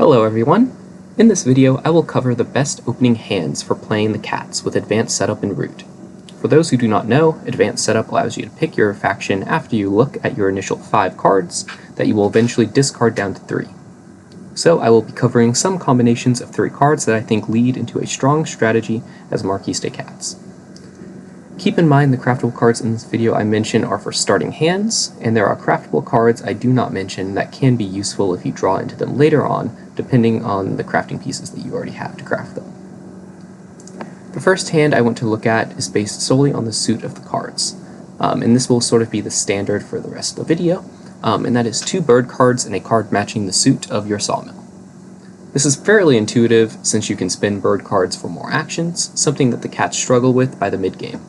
Hello everyone! In this video I will cover the best opening hands for playing the cats with Advanced Setup and Root. For those who do not know, Advanced Setup allows you to pick your faction after you look at your initial 5 cards that you will eventually discard down to 3. So I will be covering some combinations of 3 cards that I think lead into a strong strategy as Marquise de Cats. Keep in mind the craftable cards in this video I mention are for starting hands, and there are craftable cards I do not mention that can be useful if you draw into them later on, depending on the crafting pieces that you already have to craft them. The first hand I want to look at is based solely on the suit of the cards, and this will sort of be the standard for the rest of the video, and that is 2 bird cards and a card matching the suit of your sawmill. This is fairly intuitive since you can spend bird cards for more actions, something that the cats struggle with by the mid-game.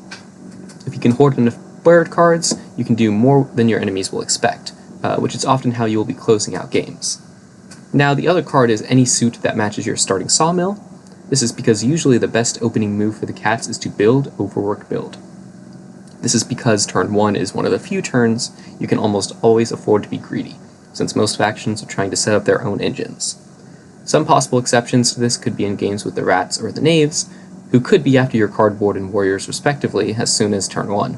If you can hoard enough bird cards, you can do more than your enemies will expect, which is often how you will be closing out games. Now, the other card is any suit that matches your starting sawmill. This is because usually the best opening move for the cats is to build, overwork, build. This is because turn 1 is one of the few turns you can almost always afford to be greedy, since most factions are trying to set up their own engines. Some possible exceptions to this could be in games with the rats or the knaves, who could be after your cardboard and warriors respectively as soon as turn 1.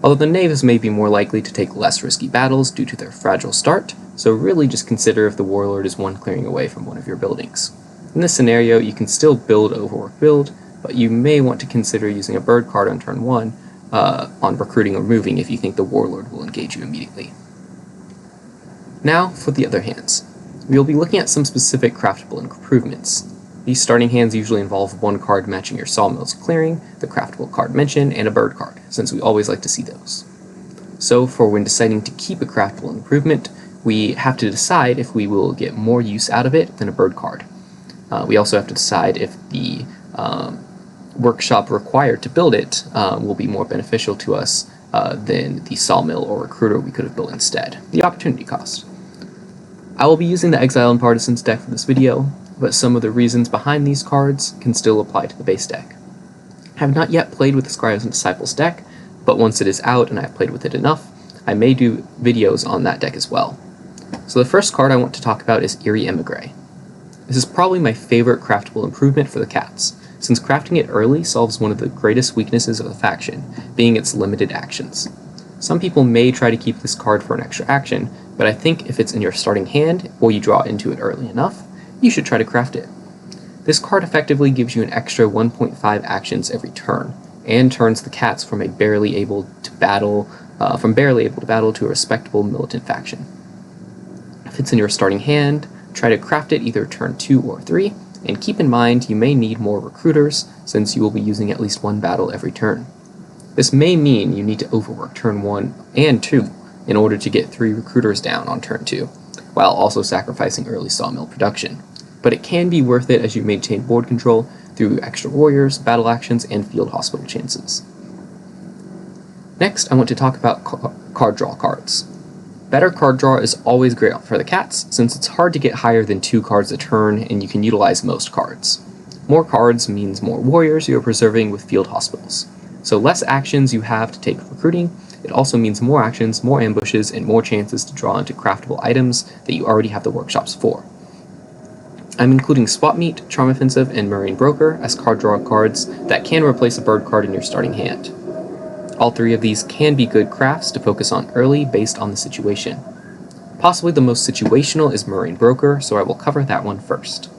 Although the knaves may be more likely to take less risky battles due to their fragile start, so really just consider if the warlord is one clearing away from one of your buildings. In this scenario, you can still build, overwork, build, but you may want to consider using a bird card on turn 1 on recruiting or moving if you think the warlord will engage you immediately. Now for the other hands. We will be looking at some specific craftable improvements. These starting hands usually involve 1 card matching your sawmill's clearing, the craftable card mentioned, and a bird card, since we always like to see those. So for when deciding to keep a craftable improvement, we have to decide if we will get more use out of it than a bird card. We also have to decide if the workshop required to build it will be more beneficial to us than the sawmill or recruiter we could have built instead, the opportunity cost. I will be using the Exile and Partisans deck for this video, but some of the reasons behind these cards can still apply to the base deck. I have not yet played with the Scribes and Disciples deck, but once it is out and I have played with it enough, I may do videos on that deck as well. So the first card I want to talk about is Eerie Emigre. This is probably my favorite craftable improvement for the cats, since crafting it early solves one of the greatest weaknesses of the faction, being its limited actions. Some people may try to keep this card for an extra action, but I think if it's in your starting hand, or you draw into it early enough, you should try to craft it. This card effectively gives you an extra 1.5 actions every turn, and turns the cats from barely able to battle to a respectable militant faction. If it's in your starting hand, try to craft it either turn 2 or 3, and keep in mind you may need more recruiters since you will be using at least 1 battle every turn. This may mean you need to overwork turn 1 and 2 in order to get 3 recruiters down on turn 2, while also sacrificing early sawmill production. But it can be worth it as you maintain board control through extra warriors, battle actions, and field hospital chances. Next, I want to talk about card draw cards. Better card draw is always great for the cats, since it's hard to get higher than 2 cards a turn and you can utilize most cards. More cards means more warriors you are preserving with field hospitals. So less actions you have to take recruiting, it also means more actions, more ambushes, and more chances to draw into craftable items that you already have the workshops for. I'm including Swap Meet, Charm Offensive, and Marine Broker as card draw cards that can replace a bird card in your starting hand. All 3 of these can be good crafts to focus on early based on the situation. Possibly the most situational is Marine Broker, so I will cover that one first.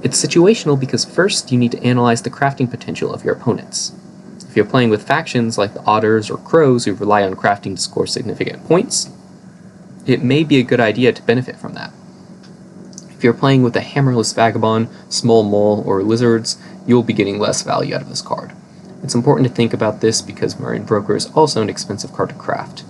It's situational because first you need to analyze the crafting potential of your opponents. If you're playing with factions like the Otters or Crows who rely on crafting to score significant points, it may be a good idea to benefit from that. If you're playing with a Hammerless Vagabond, Small Mole, or Lizards, you will be getting less value out of this card. It's important to think about this because Marine Broker is also an expensive card to craft.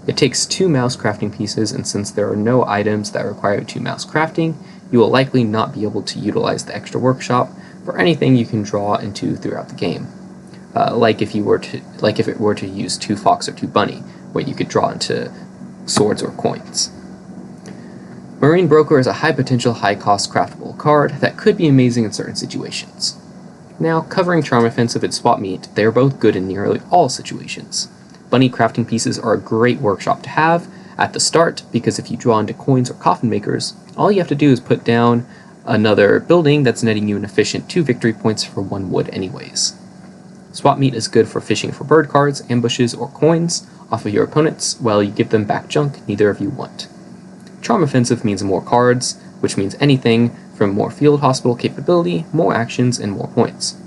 It takes 2 mouse crafting pieces, and since there are no items that require 2 mouse crafting, you will likely not be able to utilize the extra workshop for anything you can draw into throughout the game. Like if it were to use 2 Fox or 2 Bunny, where you could draw into swords or coins. Marine Broker is a high-potential, high-cost craftable card that could be amazing in certain situations. Now, covering Charm Offensive and Swap Meet, they are both good in nearly all situations. Bunny crafting pieces are a great workshop to have at the start because if you draw into coins or coffin makers, all you have to do is put down another building that's netting you an efficient 2 victory points for 1 wood anyways. Swap meet is good for fishing for bird cards, ambushes, or coins off of your opponents, while you give them back junk neither of you want. Charm offensive means more cards, which means anything from more field hospital capability, more actions, and more points.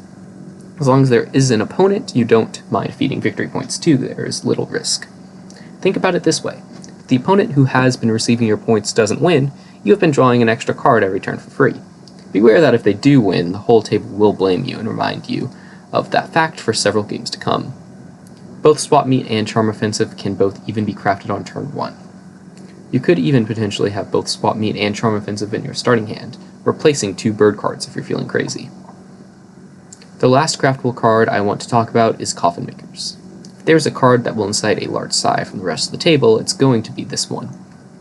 As long as there is an opponent you don't mind feeding victory points to, there is little risk. Think about it this way. If the opponent who has been receiving your points doesn't win, you have been drawing an extra card every turn for free. Beware that if they do win, the whole table will blame you and remind you of that fact for several games to come. Both Swap Meet and Charm Offensive can both even be crafted on turn 1. You could even potentially have both Swap Meet and Charm Offensive in your starting hand, replacing 2 bird cards if you're feeling crazy. The last craftable card I want to talk about is Coffin Makers. If there's a card that will incite a large sigh from the rest of the table, it's going to be this one.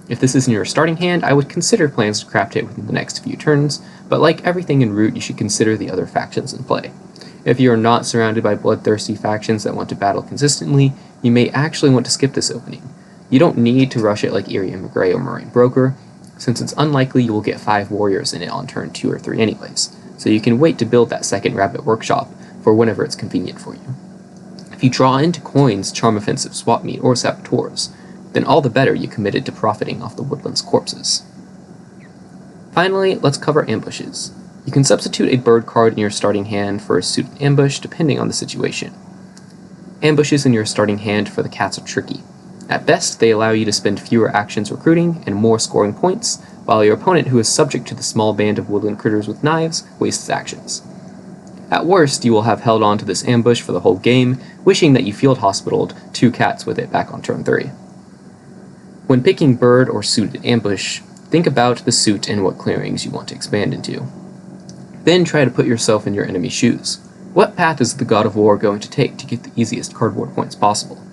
If this is in your starting hand, I would consider plans to craft it within the next few turns, but like everything in Root, you should consider the other factions in play. If you are not surrounded by bloodthirsty factions that want to battle consistently, you may actually want to skip this opening. You don't need to rush it like Eerie Emigre or Moraine Broker, since it's unlikely you will get 5 warriors in it on turn 2 or 3 anyways, so you can wait to build that second Rabbit Workshop for whenever it's convenient for you. If you draw into coins, Charm Offensive, Swap Meet, or Saboteurs, then all the better you committed to profiting off the woodland's corpses. Finally, let's cover ambushes. You can substitute a bird card in your starting hand for a suited ambush depending on the situation. Ambushes in your starting hand for the cats are tricky. At best, they allow you to spend fewer actions recruiting and more scoring points, while your opponent, who is subject to the small band of woodland critters with knives, wastes actions. At worst, you will have held on to this ambush for the whole game, wishing that you field hospitaled 2 cats with it back on turn 3. When picking bird or suited ambush, think about the suit and what clearings you want to expand into. Then try to put yourself in your enemy's shoes. What path is the God of War going to take to get the easiest cardboard points possible?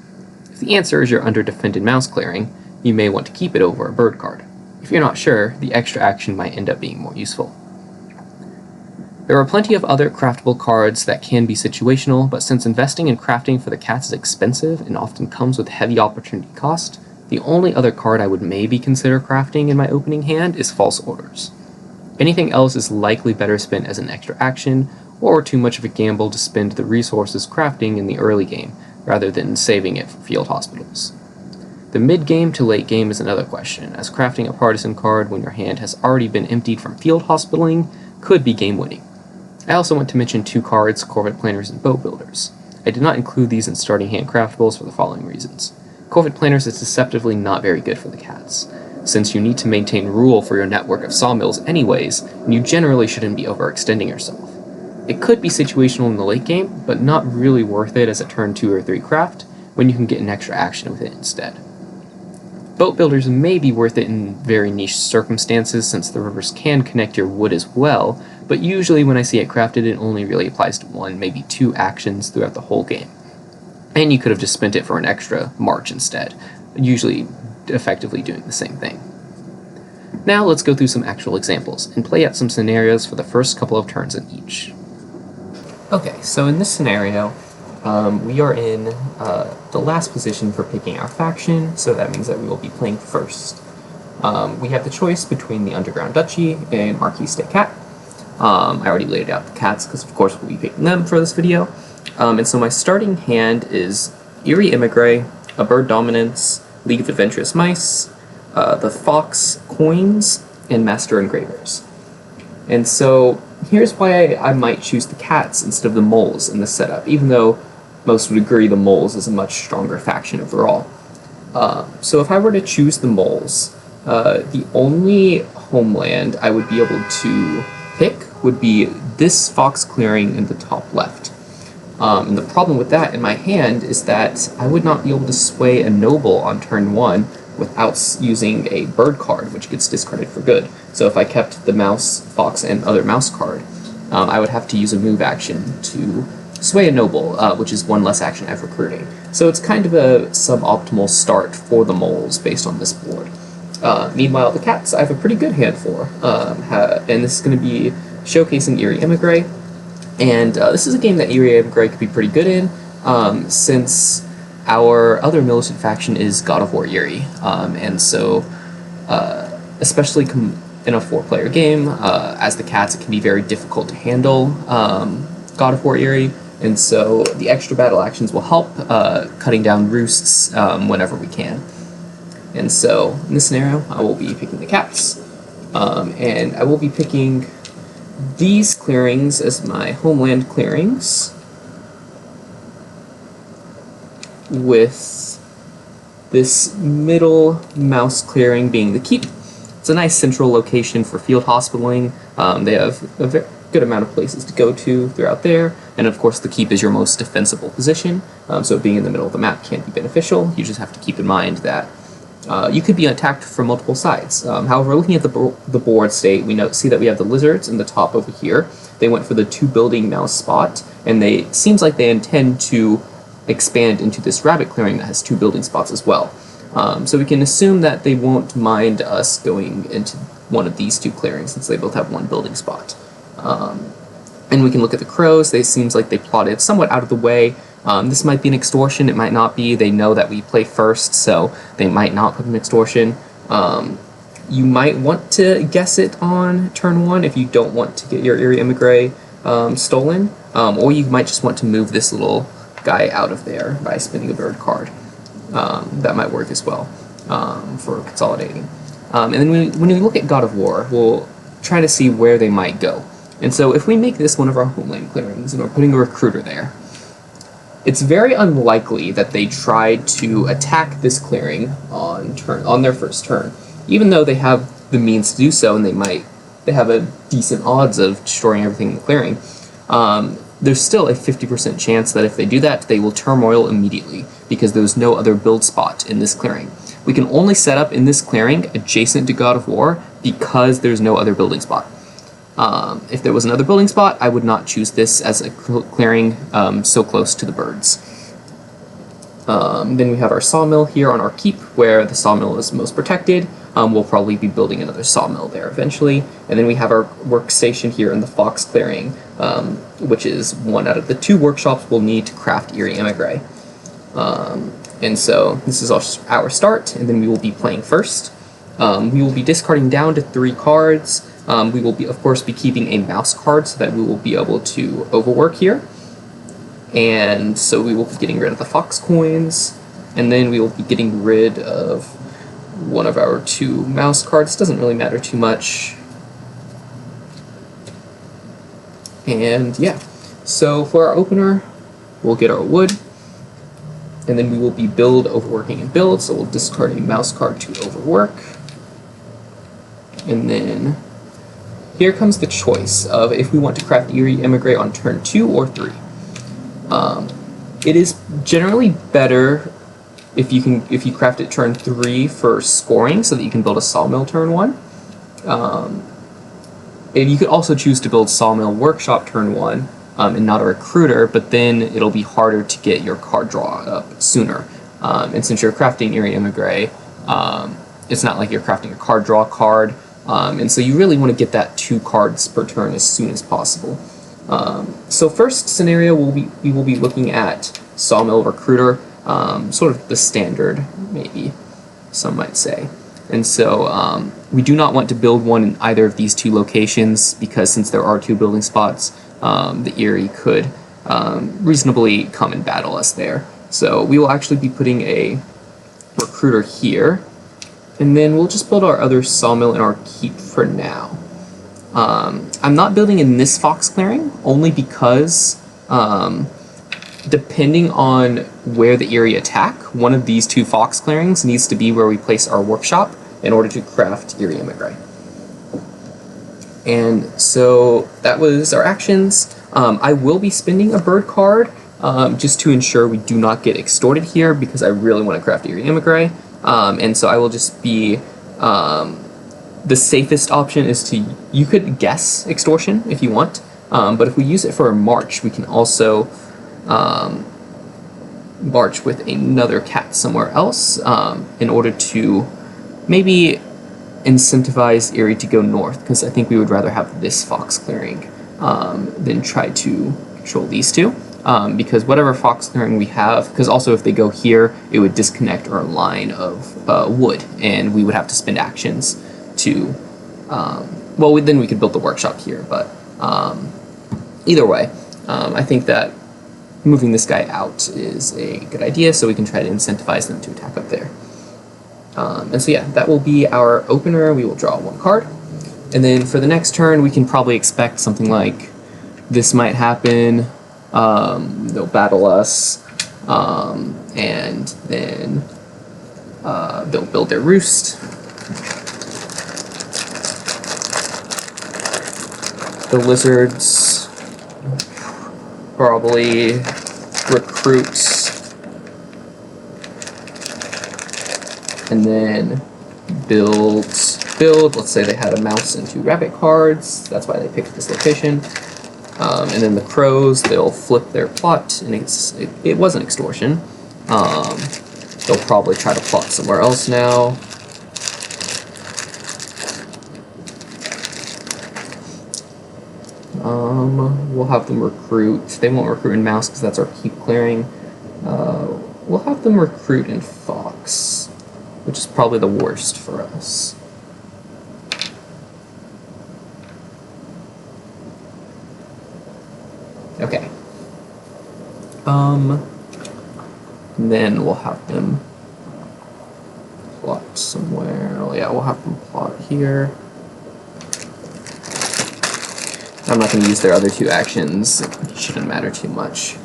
If the answer is your under-defended mouse clearing, you may want to keep it over a bird card. If you're not sure, the extra action might end up being more useful. There are plenty of other craftable cards that can be situational, but since investing in crafting for the cats is expensive and often comes with heavy opportunity cost, the only other card I would maybe consider crafting in my opening hand is False Orders. Anything else is likely better spent as an extra action, or too much of a gamble to spend the resources crafting in the early game, rather than saving it for field hospitals. The mid-game to late game is another question, as crafting a partisan card when your hand has already been emptied from field hospitaling could be game-winning. I also want to mention 2 cards, Corvette Planners and Boat Builders. I did not include these in starting hand craftables for the following reasons. Corvette Planners is deceptively not very good for the cats, since you need to maintain rule for your network of sawmills anyways, and you generally shouldn't be overextending yourself. It could be situational in the late game, but not really worth it as a turn 2 or 3 craft, when you can get an extra action with it instead. Boat Builders may be worth it in very niche circumstances, since the rivers can connect your wood as well, but usually when I see it crafted, it only really applies to 1, maybe 2 actions throughout the whole game. And you could have just spent it for an extra march instead, usually effectively doing the same thing. Now let's go through some actual examples, and play out some scenarios for the first couple of turns in each. Okay, so in this scenario, we are in the last position for picking our faction, so that means that we will be playing first. We have the choice between the Underground Duchy and Marquise de Cat. I already laid out the cats because of course we'll be picking them for this video. And so my starting hand is Eerie Emigre, a Bird Dominance, League of Adventurous Mice, the Fox Coins, and Master Engravers. And so here's why I might choose the cats instead of the moles in this setup, even though most would agree the moles is a much stronger faction overall. So if I were to choose the moles, the only homeland I would be able to pick would be this fox clearing in the top left. And the problem with that in my hand is that I would not be able to sway a noble on turn 1 without using a bird card, which gets discarded for good. So if I kept the mouse, fox, and other mouse card, I would have to use a move action to sway a noble, which is 1 less action I have recruiting. So it's kind of a suboptimal start for the moles based on this board. Meanwhile, the cats I have a pretty good hand for, and this is going to be showcasing Eerie Emigre. And this is a game that Eerie Emigre could be pretty good in, since our other militant faction is God of War Eerie, and so especially in a 4-player game, as the cats, it can be very difficult to handle God of War Eerie, and so the extra battle actions will help cutting down roosts whenever we can. And so in this scenario, I will be picking the cats, and I will be picking these clearings as my homeland clearings, with this middle mouse clearing being the keep. It's a nice central location for field hospitaling. They have a very good amount of places to go to throughout there, and of course the keep is your most defensible position, so being in the middle of the map can be beneficial. You just have to keep in mind that you could be attacked from multiple sides. However, looking at the board state, we see that we have the lizards in the top over here. They went for the 2-building mouse spot, and seems like they intend to expand into this rabbit clearing that has 2 building spots as well. So we can assume that they won't mind us going into one of these 2 clearings since they both have 1 building spot. And we can look at the crows. They seems like they plotted somewhat out of the way. This might be an extortion, it might not be. They know that we play first, so they might not put an extortion. You might want to guess it on turn 1 if you don't want to get your Eerie Emigre stolen, or you might just want to move this little guy out of there by spinning a bird card. That might work as well for consolidating. And then when we look at God of War, we'll try to see where they might go. And so if we make this one of our homeland clearings and we're putting a recruiter there, it's very unlikely that they try to attack this clearing on their first turn, even though they have the means to do so, and they have a decent odds of destroying everything in the clearing. There's still a 50% chance that if they do that, they will turmoil immediately, because there's no other build spot in this clearing. We can only set up in this clearing adjacent to God of War because there's no other building spot. If there was another building spot, I would not choose this as a clearing so close to the birds. Then we have our sawmill here on our keep, where the sawmill is most protected. We'll probably be building another sawmill there eventually. And then we have our workstation here in the fox clearing, which is one out of the 2 workshops we'll need to craft Eerie Emigre. And so this is our start, and then we will be playing first. We will be discarding down to 3 cards. We will, of course, be keeping a mouse card so that we will be able to overwork here. And so we will be getting rid of the fox coins, and then we will be getting rid of one of our 2 mouse cards. Doesn't really matter too much. And yeah, so for our opener, we'll get our wood, and then we will be build, overworking, and build. So we'll discard a mouse card to overwork. And then here comes the choice of if we want to craft Eerie Emigre on turn 2 or 3. It is generally better if you craft it turn 3 for scoring, so that you can build a sawmill turn 1. And you could also choose to build sawmill workshop turn 1 and not a recruiter, but then it'll be harder to get your card draw up sooner. And since you're crafting Eerie Emigre, it's not like you're crafting a card draw card. And so you really want to get that 2 cards per turn as soon as possible. So first scenario, we will be looking at Sawmill Recruiter, sort of the standard, maybe some might say. And so we do not want to build one in either of these 2 locations, because since there are 2 building spots, the Eerie could reasonably come and battle us there. So we will actually be putting a Recruiter here, and then we'll just build our other sawmill in our keep for now. I'm not building in this fox clearing, only because depending on where the Eerie attack, one of these 2 fox clearings needs to be where we place our workshop in order to craft Eerie Emigre. And so that was our actions. I will be spending a bird card just to ensure we do not get extorted here, because I really want to craft Eerie Emigre. And so I will just be, the safest option is you could guess extortion if you want, but if we use it for a march, we can also march with another cat somewhere else in order to maybe incentivize Eerie to go north, because I think we would rather have this fox clearing than try to control these 2. Because whatever fox clearing we have, because also if they go here, it would disconnect our line of wood, and we would have to spend actions to well, then we could build the workshop here, but either way, I think that moving this guy out is a good idea, so we can try to incentivize them to attack up there. And so yeah, that will be our opener. We will draw one card. And then for the next turn, we can probably expect something like this might happen. They'll battle us, and then they'll build their roost. The lizards probably recruit and then build. Let's say they had a mouse and 2 rabbit cards. That's why they picked this location. And then the crows, they'll flip their plot, and it wasn't extortion. They'll probably try to plot somewhere else now. We'll have them recruit. They won't recruit in mouse because that's our keep clearing. We'll have them recruit in fox, which is probably the worst for us. Okay. Then we'll have them plot somewhere. Oh yeah, we'll have them plot here. I'm not going to use their other 2 actions. It shouldn't matter too much.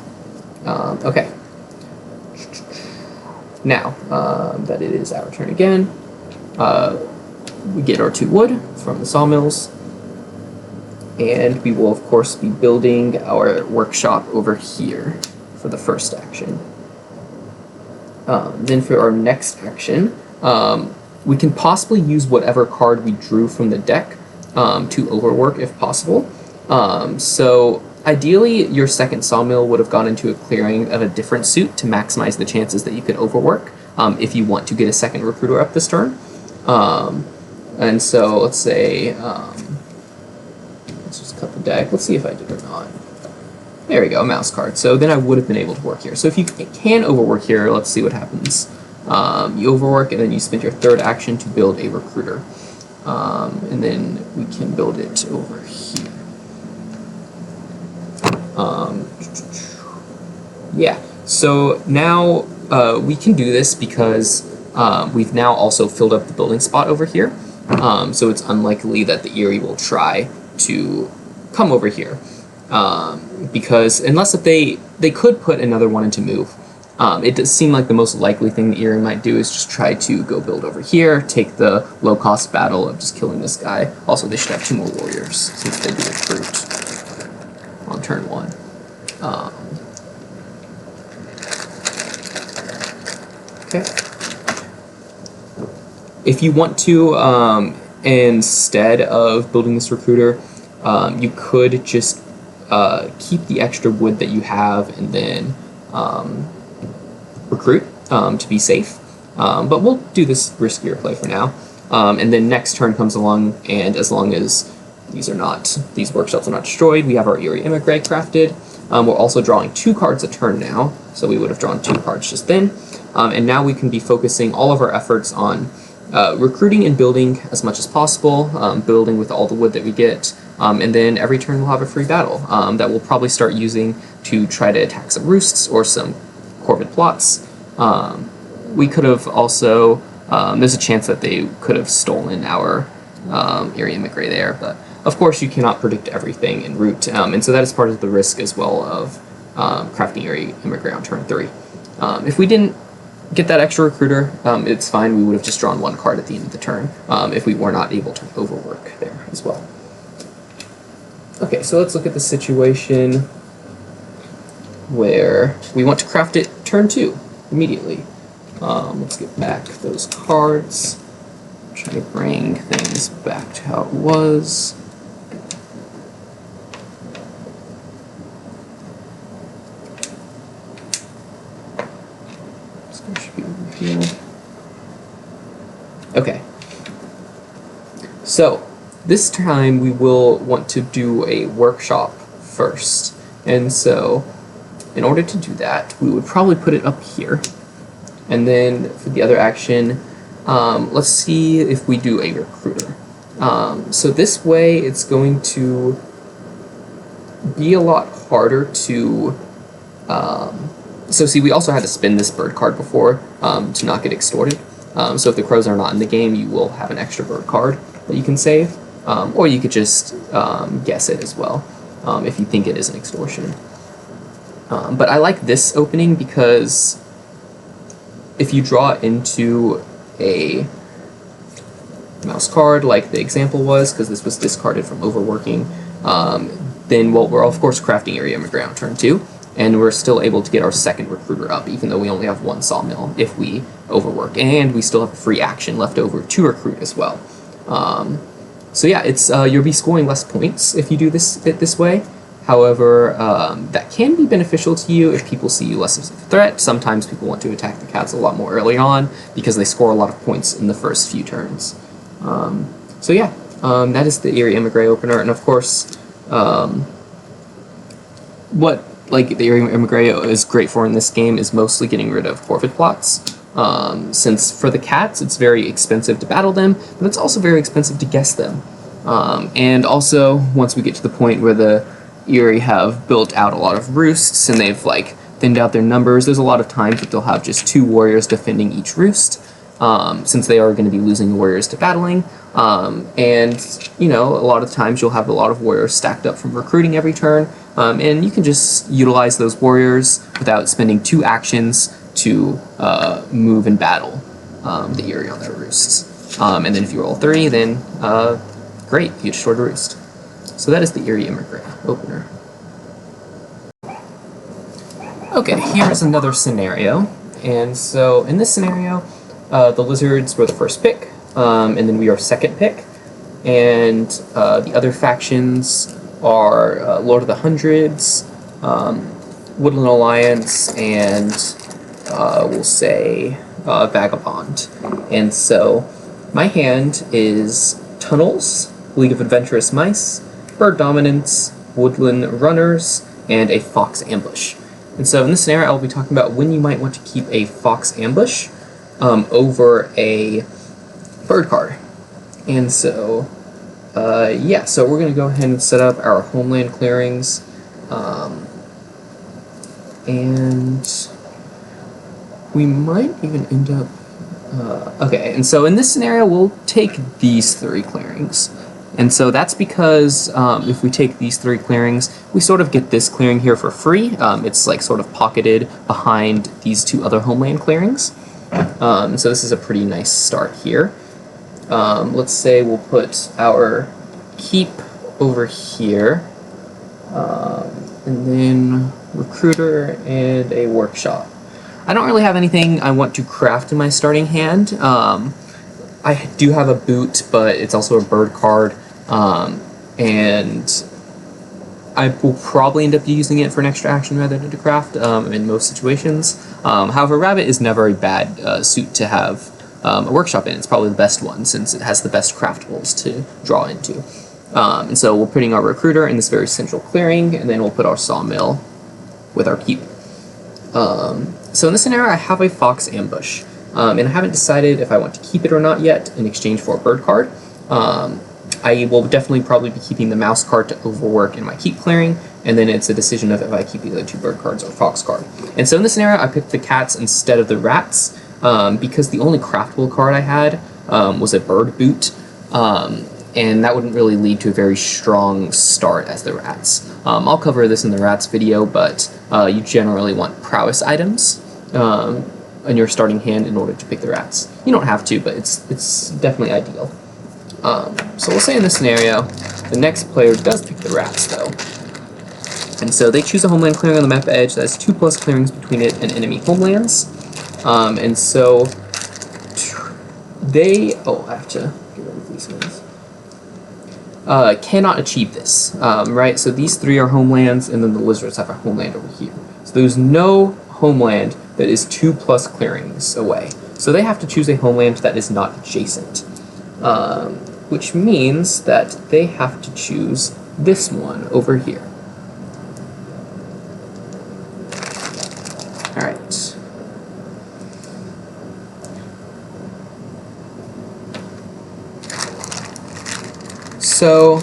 Okay. Now that it is our turn again, we get our 2 wood from the sawmills. And we will, of course, be building our workshop over here for the first action. Then for our next action, we can possibly use whatever card we drew from the deck to overwork if possible. So ideally, your second sawmill would have gone into a clearing of a different suit to maximize the chances that you could overwork if you want to get a second recruiter up this turn. And so let's say... let's just cut the deck. Let's see if I did or not. There we go, a mouse card. So then I would have been able to work here. So if you can overwork here, let's see what happens. You overwork, and then you spend your 3rd action to build a recruiter. And then we can build it over here. Yeah, so now we can do this because we've now also filled up the building spot over here. So it's unlikely that the Eerie will try to come over here, because unless if they could put another one into move. It does seem like the most likely thing the Eerie might do is just try to go build over here, take the low-cost battle of just killing this guy. Also, they should have 2 more warriors since they do recruit on turn 1. Okay. If you want to, instead of building this recruiter, you could just keep the extra wood that you have and then recruit to be safe. But we'll do this riskier play for now. And then next turn comes along, and as long as these workshops are not destroyed, we have our Eerie Emigre crafted. We're also drawing 2 cards a turn now, so we would have drawn 2 cards just then. And now we can be focusing all of our efforts on recruiting and building as much as possible, building with all the wood that we get, and then every turn we'll have a free battle that we'll probably start using to try to attack some roosts or some Corvid plots. We could have also, there's a chance that they could have stolen our Eerie Emigre there, but of course you cannot predict everything in Root, and so that is part of the risk as well of crafting Eerie Emigre on turn 3. If we didn't get that extra recruiter, it's fine. We would have just drawn 1 card at the end of the turn if we were not able to overwork there as well. Okay, so let's look at the situation where we want to craft it turn 2 immediately. Let's get back those cards. Try to bring things back to how it was. Okay, so this time we will want to do a workshop first, and so in order to do that we would probably put it up here, and then for the other action let's see if we do a recruiter. So this way it's going to be a lot harder to... So see, we also had to spin this bird card before to not get extorted. So if the crows are not in the game, you will have an extra bird card that you can save. Or you could just guess it as well if you think it is an extortion. But I like this opening because if you draw into a mouse card like the example was, because this was discarded from overworking, then we're of course crafting area immigrant on turn 2, and we're still able to get our second recruiter up, even though we only have one sawmill if we overwork, and we still have a free action left over to recruit as well. So yeah, it's you'll be scoring less points if you do this way. However, that can be beneficial to you if people see you less as a threat. Sometimes people want to attack the cats a lot more early on because they score a lot of points in the first few turns. So yeah, that is the Eerie Emigre opener, and of course, what the Eerie Emigre is great for in this game is mostly getting rid of forfeit plots. Since for the cats, it's very expensive to battle them, but it's also very expensive to guess them. And also, once we get to the point where the Eerie have built out a lot of roosts and they've thinned out their numbers, there's a lot of times that they'll have just 2 warriors defending each roost, since they are going to be losing warriors to battling. And, you know, a lot of times you'll have a lot of warriors stacked up from recruiting every turn, and you can just utilize those warriors without spending 2 actions to move and battle the Eerie on their roosts. And then if you roll 3, then great, you destroyed a roost. So that is the Eerie Immigrant opener. Okay, here's another scenario. And so in this scenario, the lizards were the first pick, and then we are second pick. And the other factions are Lord of the Hundreds, Woodland Alliance, and we'll say Vagabond. And so my hand is Tunnels, League of Adventurous Mice, Bird Dominance, Woodland Runners, and a Fox Ambush. And so in this scenario, I will be talking about when you might want to keep a Fox Ambush over a bird card. And so, yeah, so we're going to go ahead and set up our homeland clearings. And we might even end up... okay, and so in this scenario, we'll take these 3 clearings. And so that's because if we take these 3 clearings, we sort of get this clearing here for free. It's sort of pocketed behind these 2 other homeland clearings. So this is a pretty nice start here. Let's say we'll put our keep over here, and then recruiter and a workshop. I don't really have anything I want to craft in my starting hand. I do have a boot, but it's also a bird card, and I will probably end up using it for an extra action rather than to craft in most situations. However, rabbit is never a bad suit to have a workshop in. It's probably the best one since it has the best craftables to draw into. And so we're putting our recruiter in this very central clearing, and then we'll put our sawmill with our keep. So in this scenario, I have a Fox Ambush. And I haven't decided if I want to keep it or not yet in exchange for a bird card. I will definitely probably be keeping the mouse card to overwork in my keep clearing, and then it's a decision of if I keep the other 2 bird cards or fox card. And so in this scenario, I picked the cats instead of the rats, because the only craftable card I had was a bird boot, and that wouldn't really lead to a very strong start as the rats. I'll cover this in the rats video, but you generally want prowess items in your starting hand in order to pick the rats. You don't have to, but it's definitely ideal. So we'll say in this scenario, the next player does pick the rats, though. And so they choose a homeland clearing on the map edge that has 2+ clearings between it and enemy homelands. And so they... Oh, I have to get rid of these ones. Cannot achieve this, right? So these 3 are homelands, and then the lizards have a homeland over here. So there's no homeland that is 2+ clearings away. So they have to choose a homeland that is not adjacent, which means that they have to choose this one over here. All right. So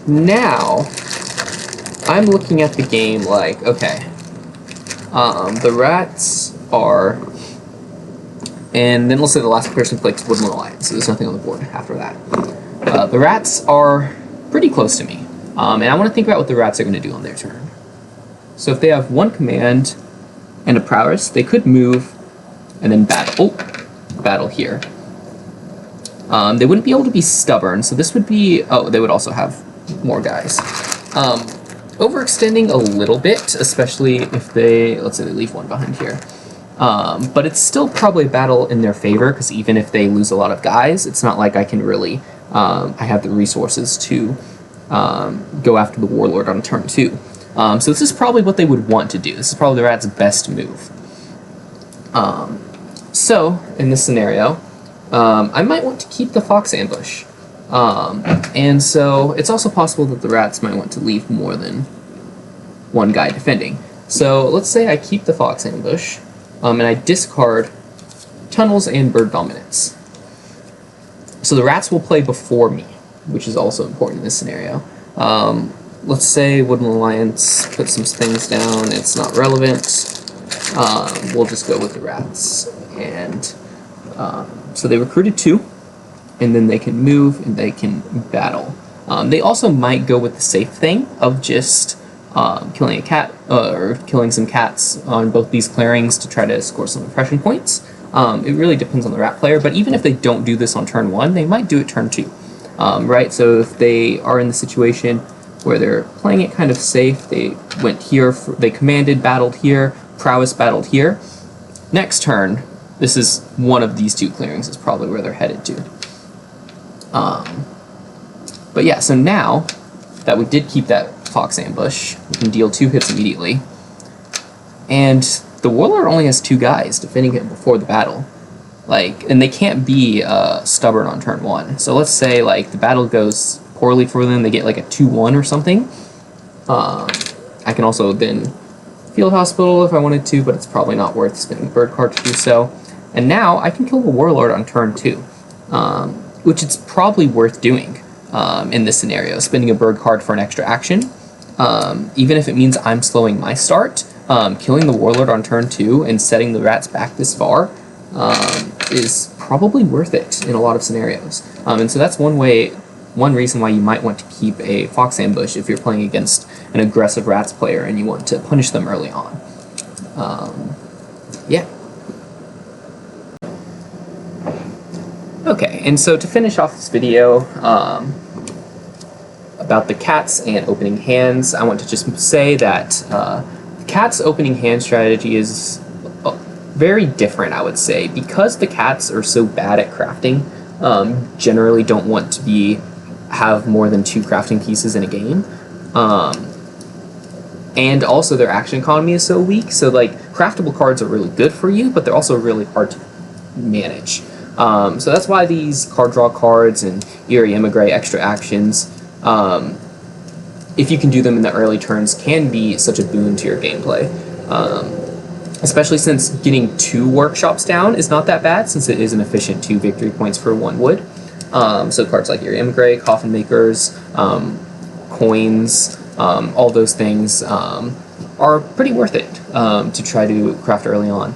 now I'm looking at the game like, okay, the rats are, and then let's say the last person picks Woodland Alliance, so there's nothing on the board after that. The rats are pretty close to me, and I want to think about what the rats are going to do on their turn. So if they have one command and a prowess, they could move and then battle. Oh, battle here. They wouldn't be able to be stubborn, so this would be, oh, they would also have more guys. Overextending a little bit, especially if they, let's say they leave one behind here. But it's still probably a battle in their favor, because even if they lose a lot of guys, it's not like I can really, I have the resources to go after the Warlord on turn 2. So this is probably what they would want to do. This is probably the rat's best move. So, in this scenario, I might want to keep the Fox Ambush. And so it's also possible that the rats might want to leave more than one guy defending. So let's say I keep the Fox Ambush, and I discard Tunnels and Bird Dominance. So the rats will play before me, which is also important in this scenario. Let's say Woodland Alliance put some things down, it's not relevant. We'll just go with the rats. And so they recruited 2, and then they can move and they can battle. They also might go with the safe thing of just killing a cat, or killing some cats on both these clearings to try to score some impression points. It really depends on the rat player, but even if they don't do this on turn 1, they might do it turn 2. Right, so if they are in the situation where they're playing it kind of safe, they went here, they commanded, battled here, prowess battled here. Next turn, this is one of these 2 clearings is probably where they're headed to. But yeah, so now that we did keep that Fox Ambush, we can deal 2 hits immediately. And the Warlord only has 2 guys defending him before the battle. And they can't be stubborn on turn 1. So let's say the battle goes poorly for them, they get a 2-1 or something. I can also then Field Hospital if I wanted to, but it's probably not worth spending a bird card to do so. And now I can kill the Warlord on turn 2, which it's probably worth doing in this scenario, spending a bird card for an extra action. Even if it means I'm slowing my start, killing the Warlord on turn 2 and setting the rats back this far is probably worth it in a lot of scenarios. And so that's one reason why you might want to keep a Fox Ambush if you're playing against an aggressive rats player and you want to punish them early on. Yeah. Okay, and so to finish off this video about the cats and opening hands, I want to just say that the cat's opening hand strategy is very different, I would say, because the cats are so bad at crafting. Generally don't want to have more than 2 crafting pieces in a game. And also their action economy is so weak, so craftable cards are really good for you, but they're also really hard to manage. So that's why these card draw cards and Eerie Emigre extra actions, if you can do them in the early turns, can be such a boon to your gameplay. Especially since getting 2 workshops down is not that bad, since it is an efficient 2 victory points for 1 wood. So cards like Eerie Emigre, Coffin Makers, coins, all those things are pretty worth it to try to craft early on.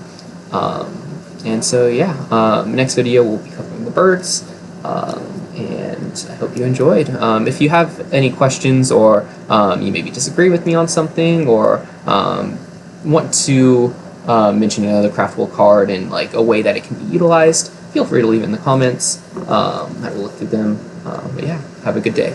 And so yeah, next video we'll be covering the birds, and I hope you enjoyed. If you have any questions, or you maybe disagree with me on something, or want to mention another craftable card and a way that it can be utilized, feel free to leave it in the comments. I will look through them. But yeah, have a good day.